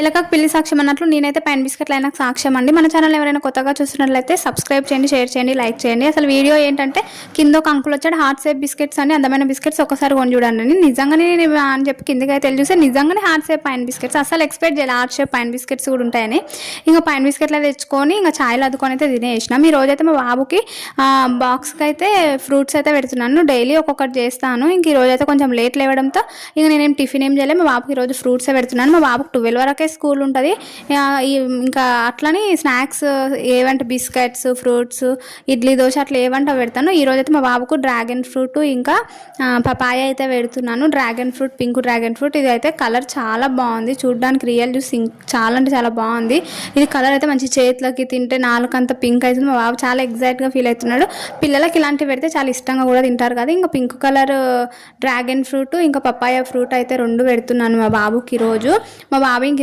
ఇలకకు పిల్లి సాక్ష్యం అన్నట్లు నేనైతే పైన బిస్కెట్లు అయినా సాక్ష్యం అండి. మన ఛానల్ ఎవరైనా కొత్తగా చూస్తున్నట్లయితే సబ్స్క్రైబ్ చేయండి, షేర్ చేయండి, లైక్ చేయండి. అసలు వీడియో ఏంటంటే కింద ఒక అంకుల్ వచ్చాడు, హార్ట్ షేప్ బిస్కెట్స్ అని అందమైన బిస్కెట్స్ ఒకసారి కొని చూడండి. నిజంగానే నేను అని చెప్పి కిందకి అయితే వెళ్ళి చూస్తే నిజంగానే హార్ట్ షేప్ పైన బిస్కెట్స్. అసలు ఎక్స్పెక్ట్ చేయాలి హార్ట్ షేప్ పైన బిస్కెట్స్ కూడా ఉంటాయని. ఇంకా పైన బిస్కెట్లు తెచ్చుకొని ఇంకా ఛాయ్లో అద్దుకొని అయితే తినేసినాం. ఈ రోజైతే మా బాబుకి బాక్స్కి అయితే ఫ్రూట్స్ అయితే పెడుతున్నాను. డైలీ ఒక్కొక్కటి చేస్తాను. ఇంక ఈ రోజైతే కొంచెం లేట్ లేవడంతో ఇక నేనేం టిఫిన్ ఏం చేయలేదు. మా బాబుకి ఈరోజు ఫ్రూట్సే పెడుతున్నాను. మా బాబుకి 12 వరకే స్కూల్ ఉంటుంది. ఇంకా అట్లని స్నాక్స్ ఏవంటే బిస్కెట్స్, ఫ్రూట్స్, ఇడ్లీ, దోశ అట్లా ఏవంటే పెడతాను. ఈరోజు అయితే మా బాబుకు డ్రాగన్ ఫ్రూట్ ఇంకా పపాయ అయితే పెడుతున్నాను. Dragon fruit, pink dragon fruit. ఇది అయితే కలర్ చాలా బాగుంది, చూడడానికి రియల్ జ్యూస్ చాలా అంటే చాలా బాగుంది. ఇది కలర్ అయితే మంచి చేతులకి తింటే నాలుకంతా పింక్ అవుతుంది. మా బాబు చాలా ఎగ్జైట్గా ఫీల్ అవుతున్నాడు. పిల్లలకి ఇలాంటివి పెడితే చాలా ఇష్టంగా కూడా తింటారు కదా. ఇంకా పింక్ కలర్ డ్రాగన్ ఫ్రూట్ ఇంకా పపాయ ఫ్రూట్ అయితే 2 పెడుతున్నాను మా బాబుకి ఈరోజు. మా బాబు ఇంక